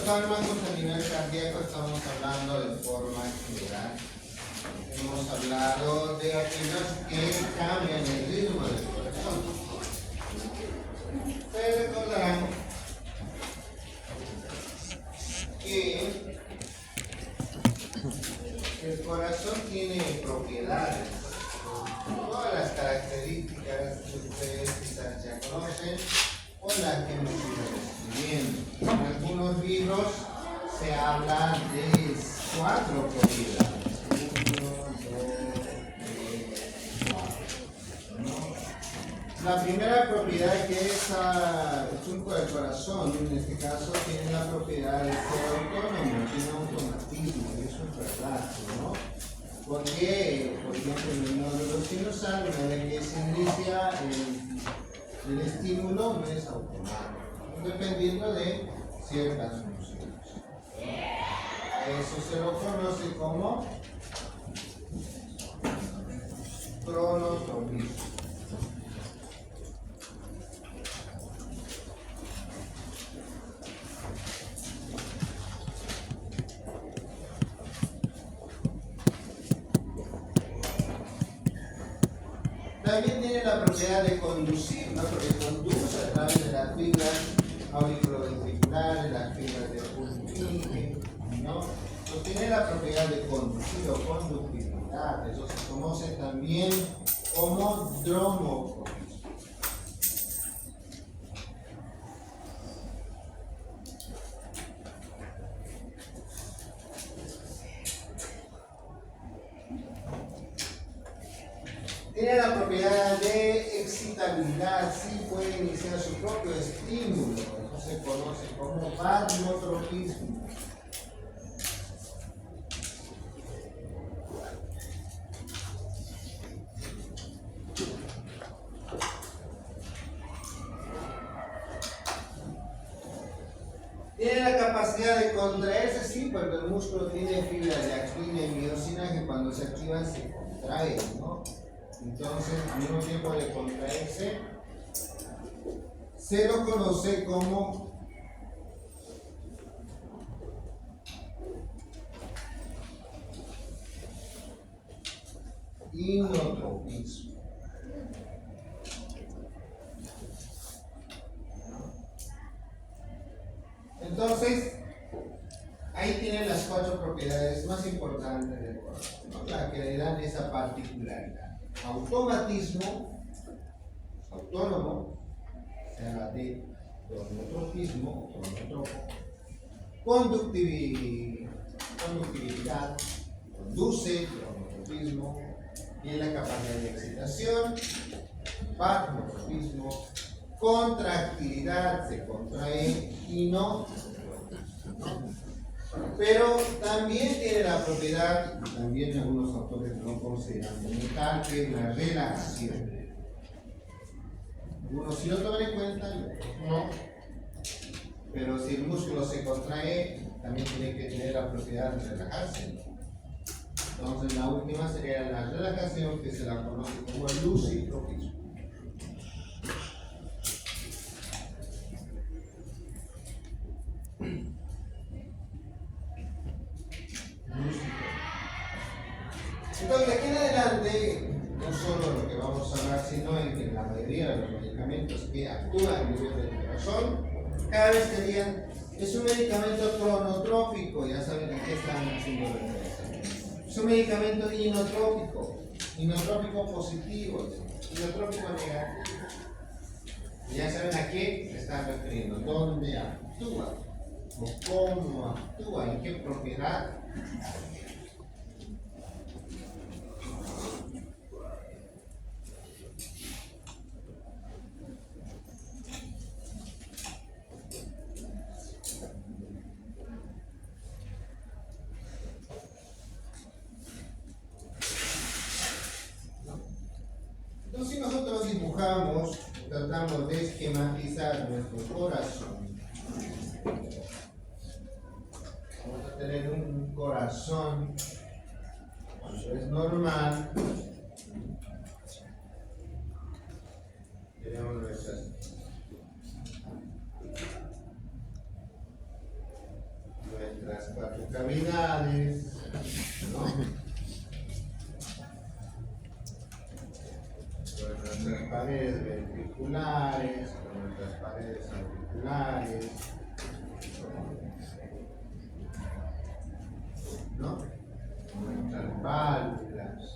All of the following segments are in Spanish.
los fármacos a nivel cardíaco estamos hablando de forma general. Hemos hablado de aquellos que cambian el ritmo del corazón. Ustedes recordarán que el corazón tiene propiedades. Todas las características que ustedes quizás ya conocen o las que hemos ido describiendo. En algunos libros se habla de 4 propiedades. 1, 2, 3, 4. ¿No? La primera propiedad, que es el surco del corazón, en este caso, tiene la propiedad de ser autónomo, tiene automatismo, y eso es verdad, ¿no? Porque, por ejemplo, en el nódulo sinusal, una vez que se inicia el estímulo, no es automático, dependiendo de ciertas funciones. Eso se lo conoce como cronotropismo. También tiene la propiedad de conducir, ¿no? Porque conduce a través de las fibras auriculoventriculares, las fibras de Purkinje, ¿no? Entonces tiene la propiedad de conducir o conductividad. Eso se conoce también como dromotropismo. Tiene la propiedad de excitabilidad, sí puede iniciar su propio estímulo, eso se conoce como variotropismo. Tiene la capacidad de contraerse, sí, porque el músculo tiene fibras de actina y miosina que cuando se activan se contraen, ¿no? Entonces, al mismo tiempo de contraerse, se lo conoce como inotropismo. Entonces, ahí tienen las 4 propiedades más importantes del corazón, ¿no? La que le dan esa particularidad. Automatismo, autónomo, se habla de cronotropismo, cronotropo. Conductividad, conduce, cronotropismo. Tiene la capacidad de excitación, variotropismo. Contractilidad, se contrae y no. Pero también tiene la propiedad, también algunos autores no consideran como tal, que es la relajación. Algunos sí lo toman en cuenta y otros no. Pero si el músculo se contrae, también tiene que tener la propiedad de relajarse. Entonces la última sería la relajación, que se la conoce como el lucitropismo. Entonces, de aquí en adelante, no solo lo que vamos a hablar, sino en que la mayoría de los medicamentos que actúan a nivel del corazón, cada vez que digan, es un medicamento cronotrópico, ya saben a qué están haciendo referencia. Es un medicamento inotrópico positivo, inotrópico negativo. Ya saben a qué se están refiriendo, dónde actúa, o cómo actúa, en qué propiedad. Entonces, si nosotros dibujamos, tratamos de esquematizar nuestro corazón, vamos a tener un corazón, cuando es normal, tenemos nuestras nuestras 4 cavidades, ¿no? Con nuestras paredes ventriculares, con nuestras paredes auriculares, ¿no? Con nuestras válvulas,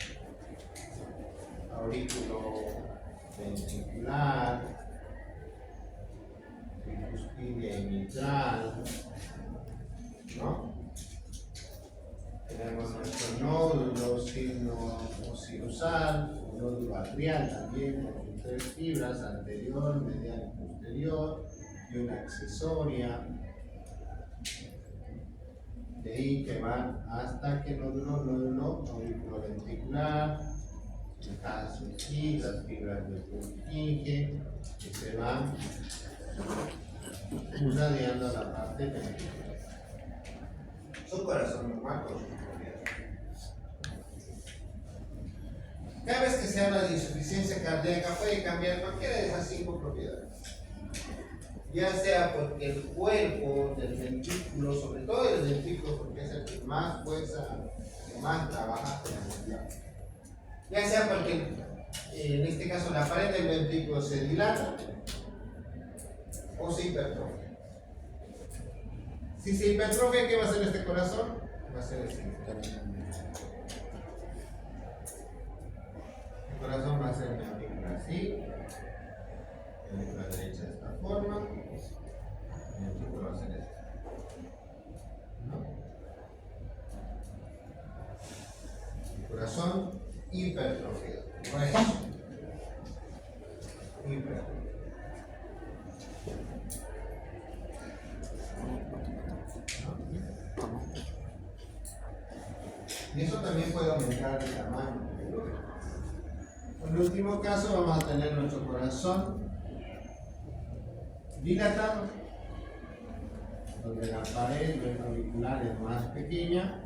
aurículo ventricular, tricuspidia y mitral, ¿no? Tenemos nuestro nódulo sinusal, nódulo atrial también, con sus 3 fibras, anterior, medial y posterior, y una accesoria. De ahí que van hasta que nódulo auriculoventricular, aquí las fibras del Purkinje, que se van irradiando la parte ventricular. Su corazón normal con sus propiedades. Cada vez que se habla de insuficiencia cardíaca puede cambiar cualquiera de esas 5 propiedades. Ya sea porque el cuerpo del ventrículo, sobre todo el ventrículo, porque es el que más fuerza, que más trabaja, ya sea porque en este caso la pared del ventrículo se dilata o se hipertrofia. Si se hipertrofia, ¿qué va a hacer este corazón? Va a ser así. El corazón va a ser una ventrícula así, la ventrícula derecha de esta forma, el ventrículo va a ser este. ¿No? El corazón hipertrofiado. Bueno, hipertrofiado. Y eso también puede aumentar el tamaño. En el último caso vamos a tener nuestro corazón dilatado, donde la pared ventricular es más pequeña.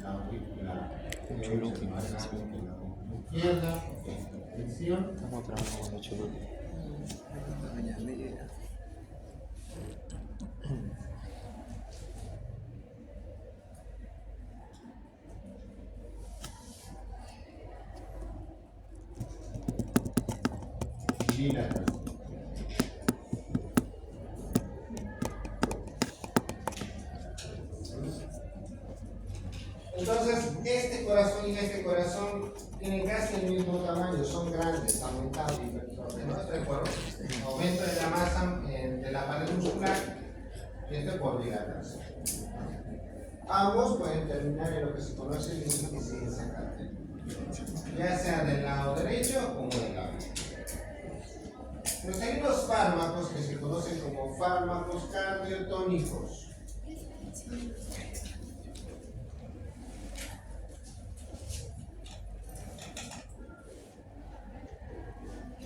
La aurícula es más grande que la izquierda, tensión. Estamos trabajando con 8 grupos. Entonces, este corazón y este corazón tienen casi el mismo tamaño, son grandes, aumentados y hipertrofia, ¿no? Este por aumento de la masa de la pared muscular y este por dilatación. Ambos pueden terminar en lo que se conoce de insuficiencia cardíaca, ya sea del lado derecho como del lado izquierdo. Pero hay unos fármacos que se conocen como fármacos cardiotónicos.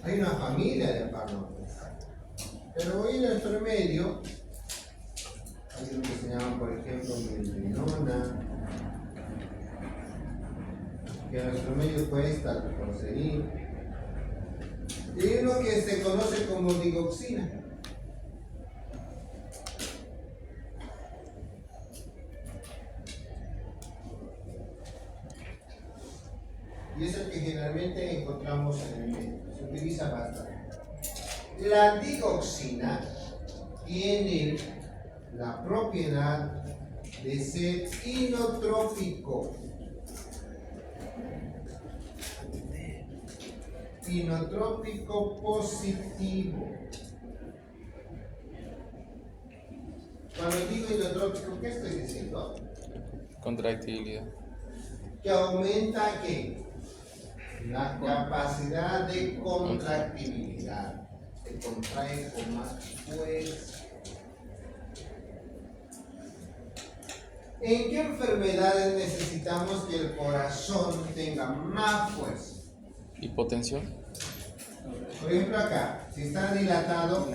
Hay una familia de fármacos, pero hoy en nuestro medio hay uno que se llama, por ejemplo, milrinona, que en nuestro medio cuesta el conseguir, y hay uno que se conoce como digoxina. Y es el que generalmente encontramos en el medio, se utiliza bastante. La digoxina tiene la propiedad de ser inotrópico. Inotrópico positivo. Cuando digo inotrópico, ¿qué estoy diciendo? Contractibilidad. Que aumenta ¿qué? La capacidad de contractibilidad. Se contrae con más fuerza. ¿En qué enfermedades necesitamos que el corazón tenga más fuerza? Hipotensión. Por ejemplo acá, si está dilatado,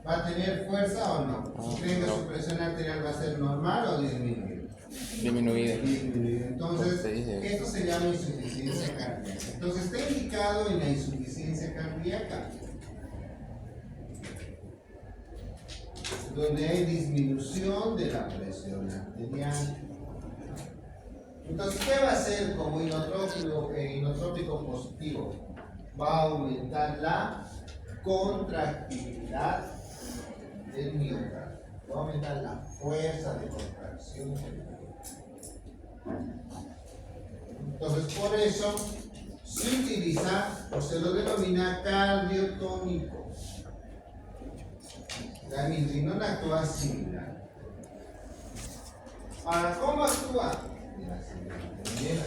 ¿va a tener fuerza o no? Si creen que su presión arterial va a ser normal o disminuida. Disminuida. Entonces, esto se llama insuficiencia cardíaca. Entonces, está indicado en la insuficiencia cardíaca y acá, donde hay disminución de la presión arterial. Entonces, ¿qué va a hacer como inotrópico positivo? Va a aumentar la contractilidad del miocardio, va a aumentar la fuerza de contracción del miocardio. Entonces, por eso se utiliza o se lo denomina cardiotónico. La milrinona actúa similar. Ahora, ¿cómo actúa? De la siguiente manera.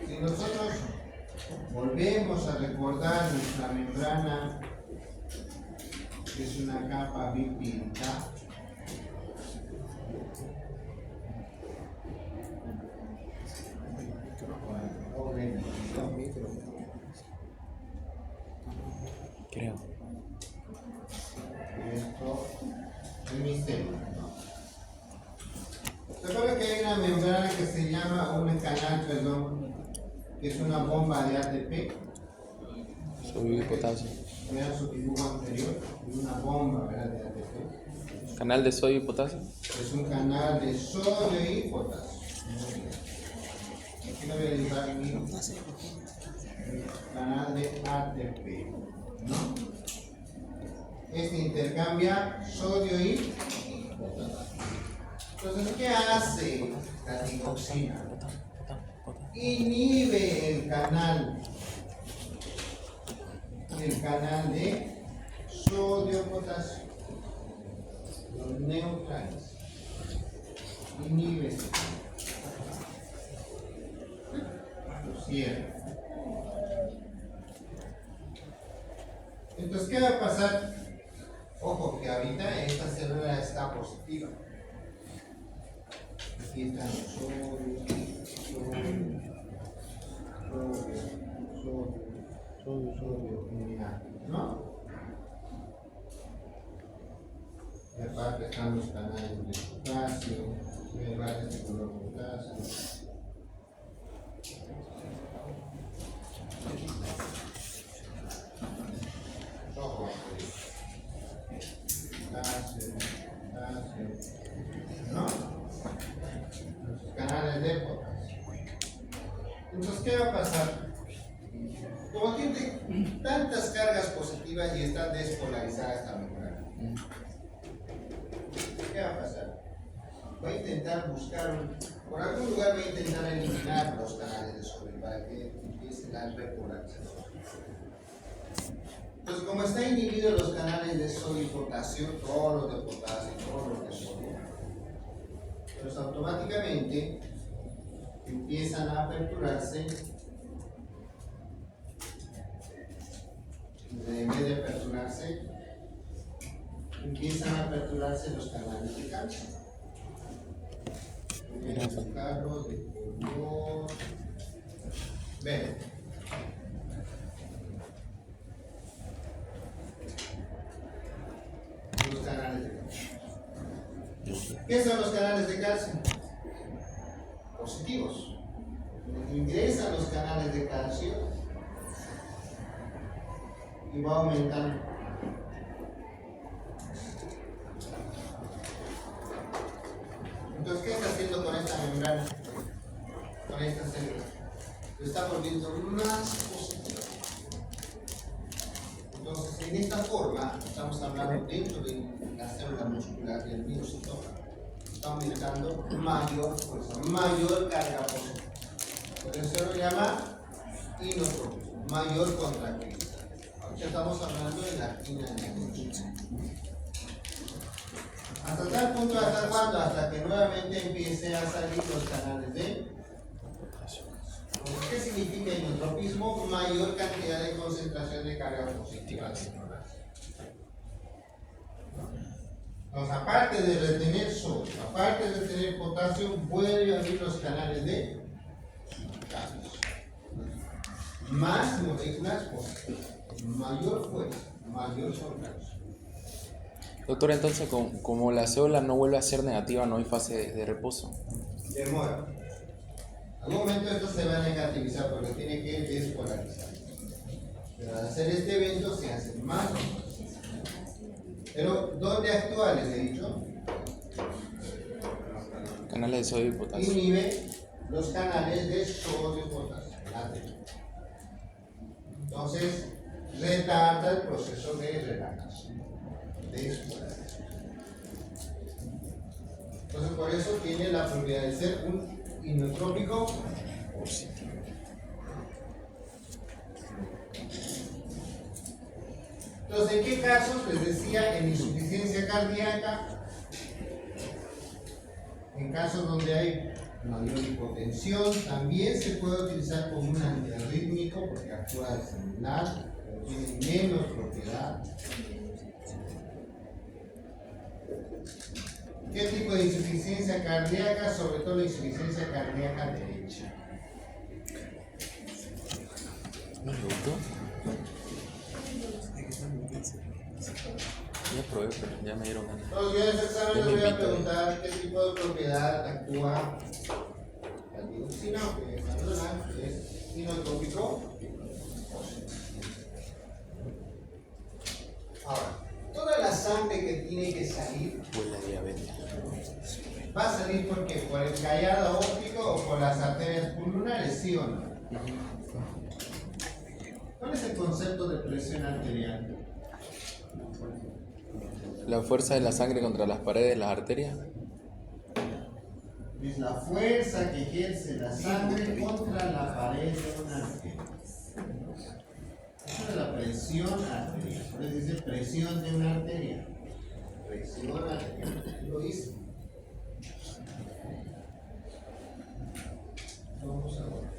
Si nosotros volvemos a recordar nuestra membrana, que es una capa bipídica, Creo. esto es misterio, ¿no? Recuerda que hay una membrana que se llama, un canal, perdón, que es una bomba de ATP. Sodio y potasio. Vean su dibujo anterior, es una bomba, ¿verdad?, de ATP. ¿Canal de sodio y potasio? Es un canal de sodio y potasio. Muy bien. Aquí lo voy a dibujar en mi canal de ATP, ¿no? Este intercambia sodio y potasio. Entonces, ¿qué hace la digoxina? Inhibe el canal de sodio-potasio. Los neutrales. Inhibe. Lo cierra. Entonces, ¿qué va a pasar? Ojo, que ahorita esta célula está positiva. Aquí están sodio, ¿no? Y aparte están los canales de potasio, varios de color potasio. Ojo, potasio, ¿no? Los canales de potasio. Entonces, ¿qué va a pasar? Como tiene tantas cargas positivas y está despolarizada esta membrana, ¿qué va a pasar? Va a intentar buscar, por algún lugar va a intentar eliminar los canales de sodio para que empiece la repolarización. Entonces, como están inhibidos los canales de sodio y potasio, todos los de potasio y todos los de sodio, pues automáticamente empiezan a aperturarse. En vez de aperturarse, empiezan a aperturarse los canales de calcio. Voy a buscarlo de color verde. Los canales de calcio. ¿Qué son los canales de calcio? Positivos. Ingresan los canales de calcio y va aumentando. Entonces, ¿qué está haciendo con esta membrana? Con esta célula. Lo está volviendo más positiva. Entonces, en esta forma, estamos hablando dentro de la célula muscular del miocitoma, está aumentando mayor fuerza, mayor carga positiva. Por eso se lo llama inotropismo, mayor contractilidad. Ahorita estamos hablando de la quina neurológica. ¿Hasta tal punto, hasta cuándo? Hasta que nuevamente empiece a salir los canales de potasio. ¿Qué significa inotropismo? Mayor cantidad de concentración de carga positiva. Entonces, aparte de retener sodio, aparte de retener potasio, vuelve a abrir los canales de calcio. Más moléculas positivas, mayor fuerza, mayor contracción. Doctor, entonces, como la célula no vuelve a ser negativa, no hay fase de reposo. Demora. Al momento esto se va a negativizar porque tiene que despolarizar. Pero al hacer este evento se hacen más ondas. Pero, ¿dónde actúa? Les he dicho. Canales de sodio y potasio. Inhibe los canales de sodio y potasio. Entonces, retarda el proceso de relajación, de exploración. Entonces, por eso tiene la propiedad de ser un inotrópico positivo. Entonces, ¿en qué casos? Les decía, en insuficiencia cardíaca, en casos donde hay mayor hipotensión, también se puede utilizar como un antiarrítmico porque actúa de similar, pero tiene menos propiedad. ¿Qué tipo de insuficiencia cardíaca? Sobre todo la insuficiencia cardíaca derecha. ¿Me gustó? Ya probé, pero ya me dieron ganas. Entonces, yo en este examen les voy a preguntar qué tipo de propiedad actúa la digoxina, que es natural, que es inotrópico. Ahora, toda la sangre que tiene que salir Pues la diabetes. va a salir ¿por qué? ¿Por el callado óptico o por las arterias pulmonares, sí o no? ¿Cuál es el concepto de presión arterial? La fuerza de la sangre contra las paredes de las arterias. Es la fuerza que ejerce la sangre contra la pared de una arteria. Esa es la presión arterial. Por eso dice presión de una arteria. Presión arterial. Lo dice. Vamos ahora.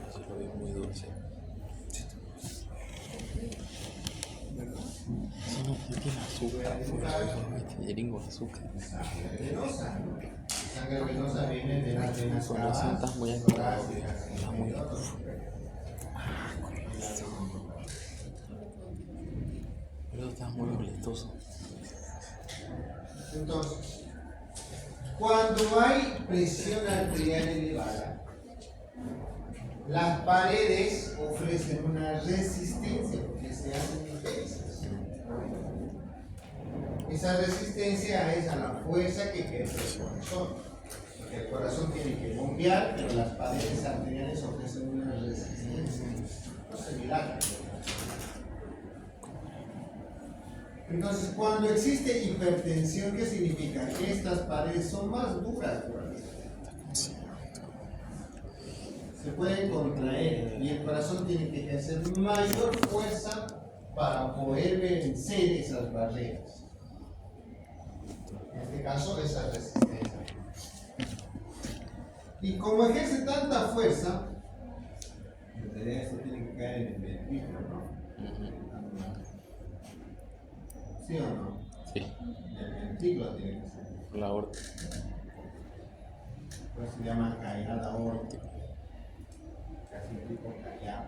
Eso lo veo muy dulce. Eso no tiene azúcar. Yeringo azúcar. Sangre venosa. Sangre venosa viene de las venas Con razón cavadas, estás muy acordado. torácicas, Estás muy... Pero estás muy molestoso. Entonces, cuando hay presión arterial elevada, las paredes ofrecen una resistencia porque se hacen intensas. Esa resistencia es a la fuerza que ejerce el corazón. Porque el corazón tiene que bombear, pero las paredes arteriales ofrecen una resistencia. No se dilata. Entonces, cuando existe hipertensión, ¿qué significa? Que estas paredes son más duras por la se pueden contraer y el corazón tiene que ejercer mayor fuerza para poder vencer esas barreras. En este caso, esa resistencia. Y como ejerce tanta fuerza, en realidad esto tiene que caer en el ventrículo, ¿no? ¿Sí o no? Sí, El ventrículo tiene que ser. la aorta. Pues se llama caída aórtica. Casi tipo callado.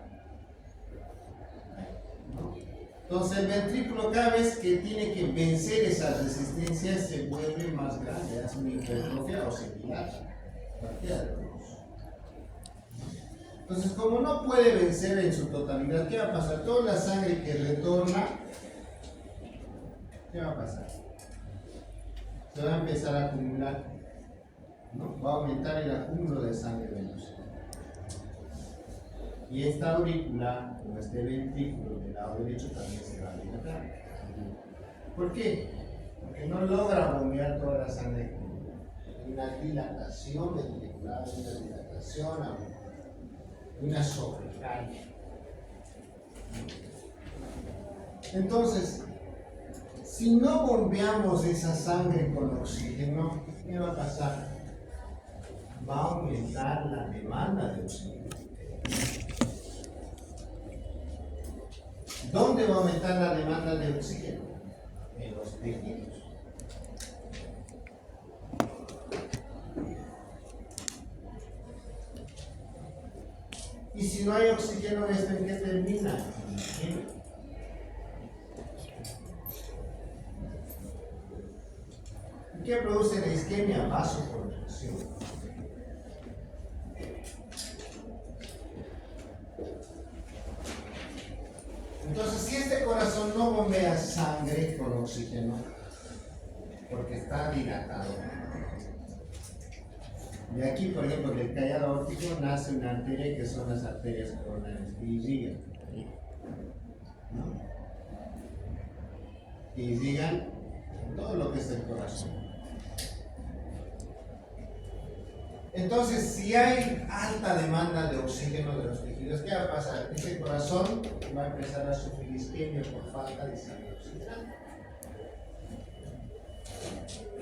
¿No? Entonces el ventrículo cada vez que tiene que vencer esas resistencias se vuelve más grande, hace una hipertrofia o se dilata. Cualquiera de los dos. Entonces, como no puede vencer en su totalidad, ¿qué va a pasar? Toda la sangre que retorna, ¿qué va a pasar? Se va a empezar a acumular, ¿no? Va a aumentar el acúmulo de sangre venosa. Y esta aurícula, o este ventrículo del lado derecho, también se va a dilatar. ¿Por qué? Porque no logra bombear toda la sangre. Hay una dilatación ventricular, una dilatación, una sobrecarga. Entonces, si no bombeamos esa sangre con oxígeno, ¿qué va a pasar? Va a aumentar la demanda de oxígeno. ¿Dónde va a aumentar la demanda de oxígeno? En los tejidos. Y si no hay oxígeno, ¿esto en qué termina? En isquemia. ¿Y qué produce la isquemia? Vasoconstricción. sangre con oxígeno porque está dilatado. De aquí, por ejemplo, del callado aórtico nace una arteria que son las arterias coronarias que irrigan, ¿no? Que irrigan todo lo que es el corazón. Entonces, si hay alta demanda de oxígeno de los tejidos, ¿qué va a pasar? Ese corazón va a empezar a sufrir isquemia por falta de sangre oxigenada.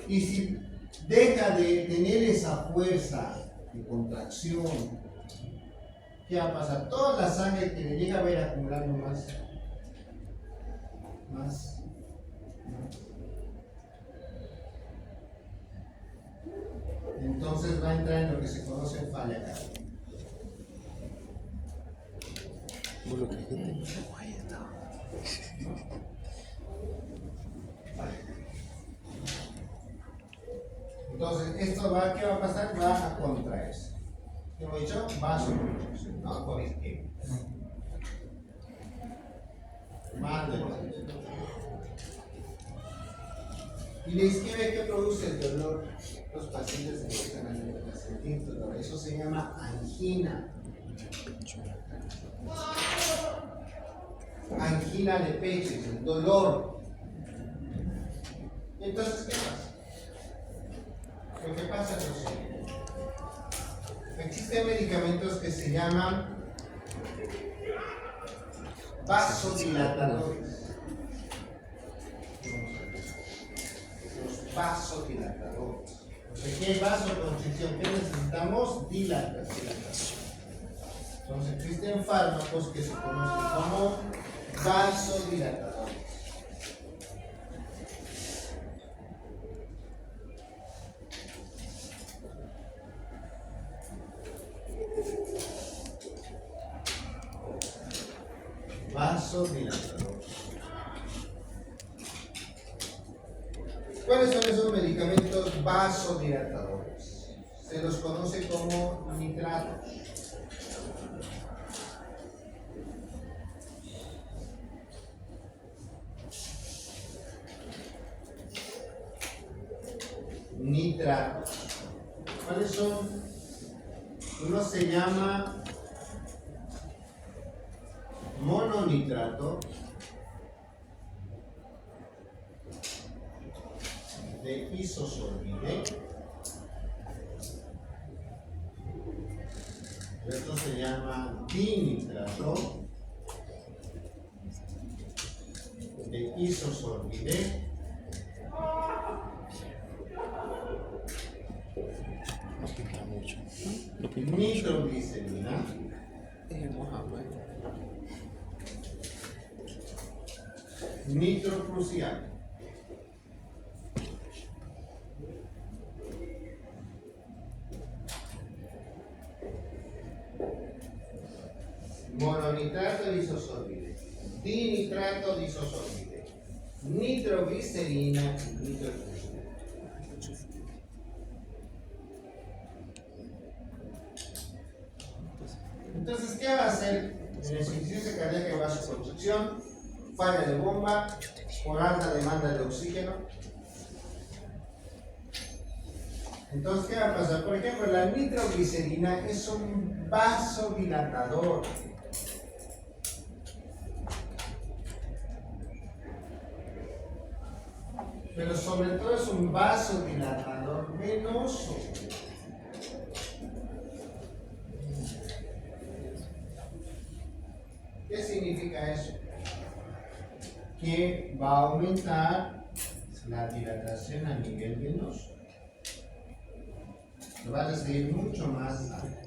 Y si deja de tener esa fuerza de contracción, ¿qué va a pasar? Toda la sangre que le llega a ver acumulando más. Entonces va a entrar en lo que se conoce falla cardíaca. Entonces, esto va, ¿qué va a pasar? Va a contraerse. ¿Qué hemos dicho? Vasoconstricción, ¿no? Por isquemia. Más de y la isquemia que produce el dolor, los pacientes empiezan a sentir dolor. Eso se llama angina. Angina de pecho, es el dolor. Entonces, ¿qué pasa? Lo que pasa es lo siguiente. Existen medicamentos que se llaman vasodilatadores. Los vasodilatadores. ¿Qué es vasoconstricción? ¿Qué necesitamos? Dilatación. Entonces existen fármacos que se conocen como vasodilatadores. Vasodilatadores. ¿Cuáles son esos medicamentos vasodilatadores? Se los conoce como nitratos. Nitratos. ¿Cuáles son? Uno se llama mononitrato de isosorbide. Esto se llama dinitrato de isosorbide. No pinta mucho. Nitroglicerina. Nitroprusiano. Mononitrato de isosorbide, dinitrato de isosorbide, nitroglicerina, nitroprusiano. Entonces, ¿qué va a hacer en la insuficiencia cardíaca y vasoconstricción? Falla de bomba por alta demanda de oxígeno. Entonces, ¿qué va a pasar? Por ejemplo, la nitroglicerina es un vasodilatador. Pero sobre todo es un vasodilatador venoso. ¿Qué significa eso? Que va a aumentar la dilatación a nivel venoso. Lo va a recibir mucho más alto.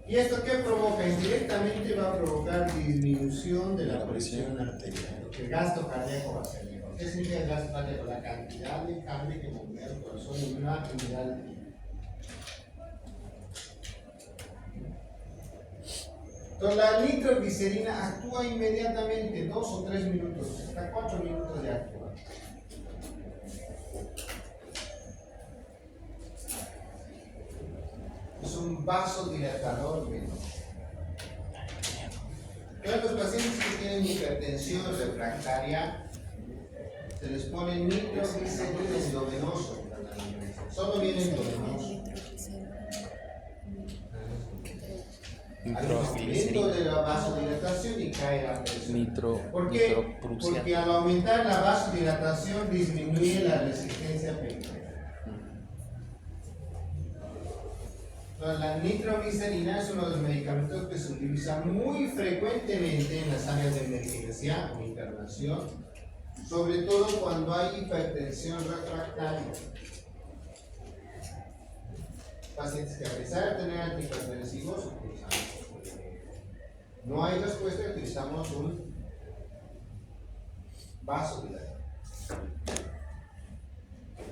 ¿Y esto qué provoca? Indirectamente va a provocar disminución de la presión arterial. Porque el gasto cardíaco va a ser menor. ¿Qué significa el gasto cardíaco? La cantidad de carne que bombea el corazón en una unidad de tiempo. Entonces la nitroglicerina actúa inmediatamente, 2 o 3 minutos, hasta 4 minutos de actuar. Es un vasodilatador venoso. Pero los pacientes que tienen hipertensión refractaria, se les pone nitroglicerina endovenoso. Solo viene endovenoso. Hay un aumento de la vasodilatación y cae la presión. ¿Por qué? Porque al aumentar la vasodilatación disminuye la resistencia periférica. La nitroglicerina es uno de los medicamentos que se utiliza muy frecuentemente en las áreas de emergencia o internación, sobre todo cuando hay hipertensión refractaria. Pacientes que a pesar de tener antihipertensivos, no hay respuesta, utilizamos un vasodilatador.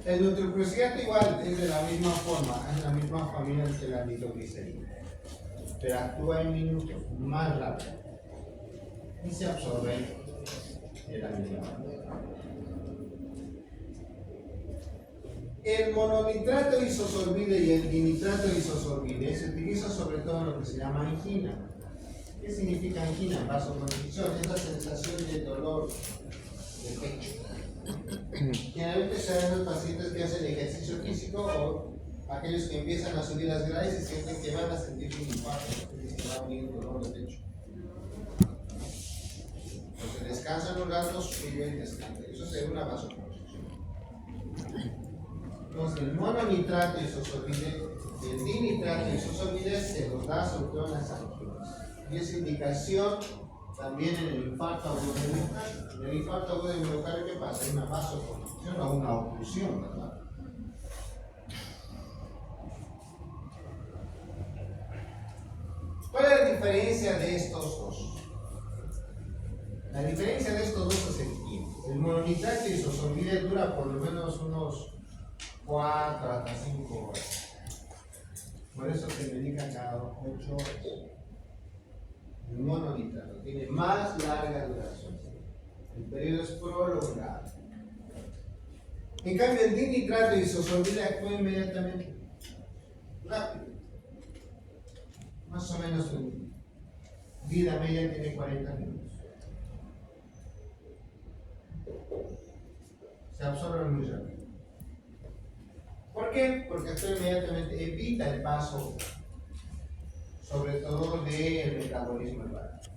El nitroprusiato igual es de la misma forma, es la misma familia que la nitroglicerina, pero actúa en minutos, más rápido y se absorbe de la misma manera. El mononitrato isosorbide y el dinitrato isosorbide se utiliza sobre todo en lo que se llama angina. ¿Qué significa angina? Vasoconstricción, es la sensación de dolor de pecho. Generalmente se dan los pacientes que hacen ejercicio físico o aquellos que empiezan a subir las grades y sienten que van a sentir un infarto, que va a venir un dolor de pecho. Entonces descansan un rato, suben y descansan. Eso se llama una vasoconstricción. Entonces el mononitrato isosorbide y el dinitrato isosorbide se los da sobre todo en las anginas. Y es indicación también en el infarto agudo de miocardio. En el infarto agudo de miocardio, ¿qué pasa? Hay una vasoconstricción o una oclusión, ¿verdad? ¿Cuál es la diferencia de estos dos? La diferencia de estos dos es el tiempo. El mononitrato isosorbide dura por lo menos unos 4 hasta 5 horas. Por eso se medica cada 8 horas. El mononitrato tiene más larga duración. El periodo es prolongado. En cambio, el dinitrato isosorbide actúa inmediatamente. Rápido. Más o menos su vida media tiene 40 minutos. Se absorbe muy rápido. ¿Por qué? Porque actúa inmediatamente, evita el paso, sobre todo del metabolismo hepático.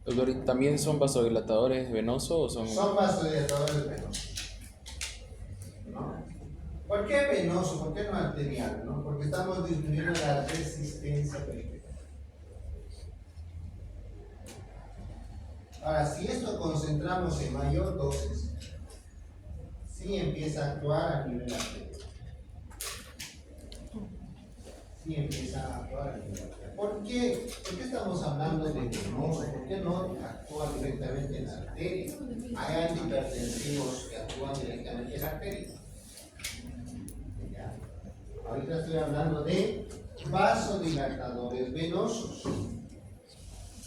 Doctor, ¿y también son vasodilatadores venosos o son...? Son vasodilatadores venosos. ¿No? ¿Por qué venoso? ¿Por qué no arterial? ¿No? Porque estamos disminuyendo la resistencia periférica. Ahora, si esto concentramos en mayor dosis, sí empieza a actuar a nivel arterial. Sí empieza a actuar a nivel arterial. ¿Por qué? ¿Por qué estamos hablando de venoso? ¿Por qué no actúa directamente en la arteria? Hay antihipertensivos que actúan directamente en la arteria. ¿Ya? Ahorita estoy hablando de vasodilatadores venosos.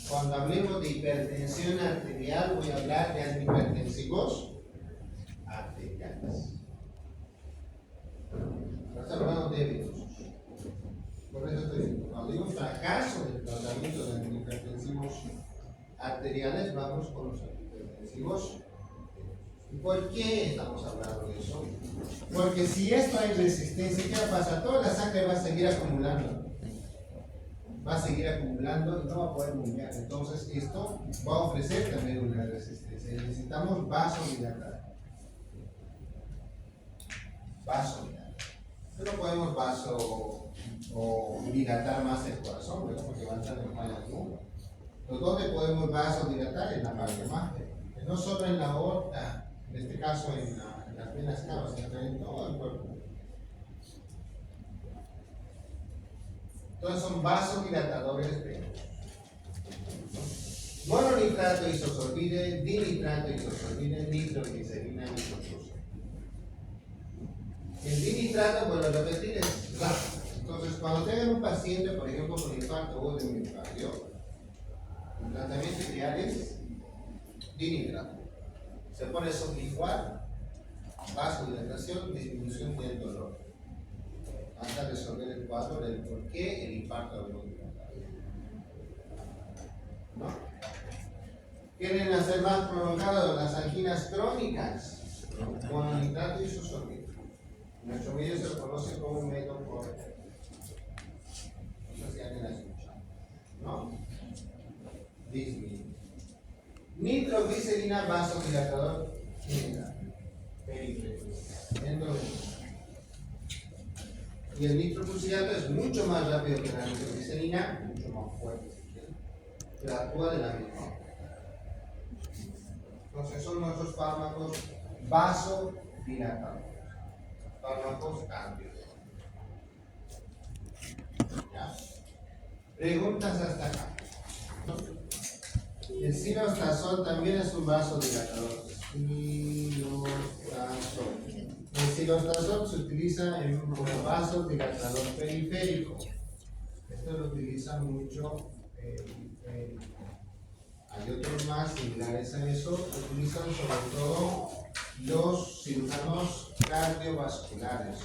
Cuando hablemos de hipertensión arterial, voy a hablar de antihipertensivos arteriales. Estamos hablando de venosos. Por eso estoy diciendo, cuando digo fracaso del tratamiento de antihipertensivos arteriales, vamos con los antihipertensivos. ¿Y por qué estamos hablando de eso? Porque si esto hay resistencia, ¿qué va a pasar? Toda la sangre va a seguir acumulando. Va a seguir acumulando y no va a poder bombear. Entonces, esto va a ofrecer también una resistencia. Necesitamos vasodilatar. Vasodilatar. No podemos dilatar más el corazón, ¿verdad? Porque va a estar en falla alguna. Entonces, ¿dónde podemos vasodilatar? En la parte más, no solo en la aorta, en este caso en las venas cavas, sino en todo el cuerpo. Entonces son vasodilatadores venosos. Mononitrato isosorbide, dinitrato isosorbide, nitroglicerina isosorbide. El dinitrato, vuelvo a repetir, es rápido. Entonces, cuando tengan un paciente, por ejemplo, con infarto o de miocardio, el tratamiento ideal es dinitrato. Se pone sublingual, vasodilatación, disminución del dolor, hasta resolver el cuadro del por qué el infarto agudo. ¿No? ¿Quieren hacer más prolongado las anginas crónicas? Mononitrato y isosorbito. En nuestro medio se lo conoce como un método por. No sé si alguien la ha escuchado. ¿No? Disminuye. Nitroglicerina, vasodilatador general. Periférico. Endovenoso. Y el nitroglucinato es mucho más rápido que la nitroglicerina, mucho más fuerte. Pero actúa de la misma manera. Entonces son nuestros fármacos vasodilatadores. Fármacos cambios. ¿Ya? Preguntas hasta acá. El silostazol también es un vasodilatador. Silostazol. El silostazol se utiliza como vasodilatador periférico. Esto lo utiliza mucho periférico. Hay otros más similares a eso, que utilizan sobre todo los cirujanos cardiovasculares.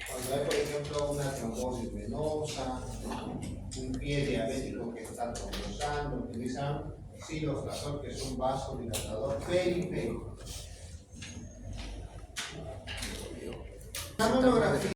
Cuando hay, por ejemplo, una trombosis venosa, un pie diabético que está trombosando, utilizan silostazol, que es un vasodilatador periférico. La monografía